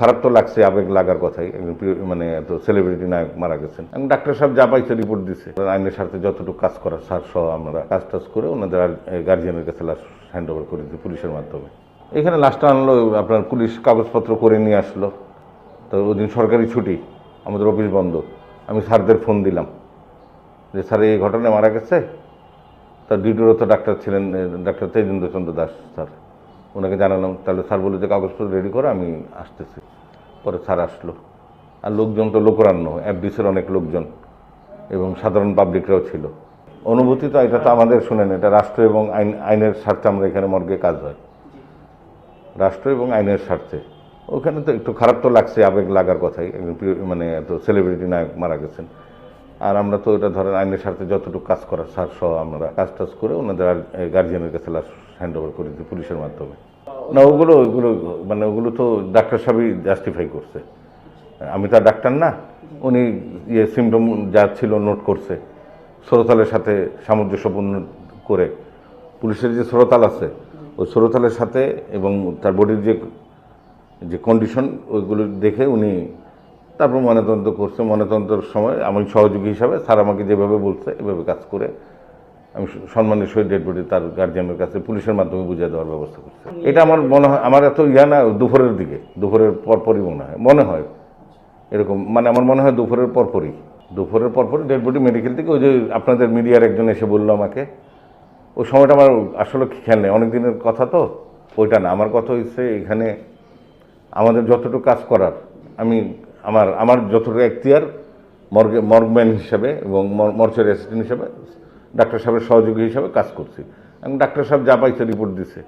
খারাপ তো লাগছে, আবেগ লাগার কথাই। একজন মানে এত সেলিব্রিটি নায়ক মারা গেছেন। এবং ডাক্তার সাহেব যা পাইছে রিপোর্ট দিছে, আইনের সাথে যতটুকু কাজ করার স্যার সহ আমরা কাজ টাজ করে ওনাদের গার্জিয়ানের কাছে লাশ হ্যান্ড ওভার করে দিই পুলিশের মাধ্যমে। এখানে লাশটা আনলো, আপনার পুলিশ কাগজপত্র করে নিয়ে আসলো। তো ওই দিন সরকারি ছুটি, আমাদের অফিস বন্ধ। আমি স্যারদের ফোন দিলাম যে স্যার এই ঘটনায় মারা গেছে। তার ডিউটিরত ডাক্তার ছিলেন ডাক্তার তেজেন্দ্রচন্দ্র দাস স্যার, ওনাকে জানালাম। তাহলে স্যার বলে যে কাগজপত্র রেডি করে আমি আসতেছি। পরে স্যার আসলো। আর লোকজন তো লোকরান্য, এফডিসির অনেক লোকজন এবং সাধারণ পাবলিকরাও ছিল। অনুভূতি তো এটা তো আমাদের, শুনেন, এটা রাষ্ট্র এবং আইনের স্বার্থে আমরা এখানে মর্গে কাজ হয়, রাষ্ট্র এবং আইনের স্বার্থে। ওখানে তো একটু খারাপ তো লাগছে, আবেগ লাগার কথাই। একজন মানে এত সেলিব্রিটি নায়ক মারা গেছেন। আর আমরা তো এটা ধরেন আইনের স্বার্থে যতটুকু কাজ করার স্যার সহ আমরা কাজ টাজ করে ওনাদের গার্জিয়ানের কাছে লাশ হ্যান্ড ওভার করে দিই পুলিশের মাধ্যমে। না, ওগুলো মানে ওগুলো তো ডাক্তার সাহেবই জাস্টিফাই করছে। আমি তো আর ডাক্তার না। উনি সিমটম যা ছিল নোট করছে, শ্রোতালের সাথে সামঞ্জস্যপূর্ণ করে। পুলিশের যে শ্রোতাল আছে, ওই শ্রোতালের সাথে এবং তার বডির যে কন্ডিশন, ওইগুলো দেখে উনি তারপর ময়নাতদন্ত করছে। ময়নাতদন্তের সময় আমি সহযোগী হিসাবে স্যার আমাকে যেভাবে বলছে এভাবে কাজ করে আমি সম্মানের সহিত ডেড বডি তার গার্জিয়ানের কাছে পুলিশের মাধ্যমে বুঝিয়ে দেওয়ার ব্যবস্থা করছি। এটা আমার মনে হয়, আমার এত না, দুপুরের দিকে, দুপুরের পরপরই মনে হয় এরকম, মানে আমার মনে হয় দুপুরের পরপরই ডেড বডি মেডিকেল থেকে ওই যে আপনাদের মিডিয়ার একজন এসে বললো আমাকে। ওই সময়টা আমার আসলে খেয়াল নেই, অনেক দিনের কথা তো, ওইটা না। আমার কথা হচ্ছে এখানে আমাদের যতটুকু কাজ করার, আমি আমার যতটুকু এখতিয়ার মর্গম্যান হিসাবে এবং মর্চের অ্যাসিস্ট্যান্ট হিসাবে ডাক্তার সাহেবের সহযোগী হিসাবে কাজ করছি। এবং ডাক্তার সাহেব যা পাইছে রিপোর্ট দিছে।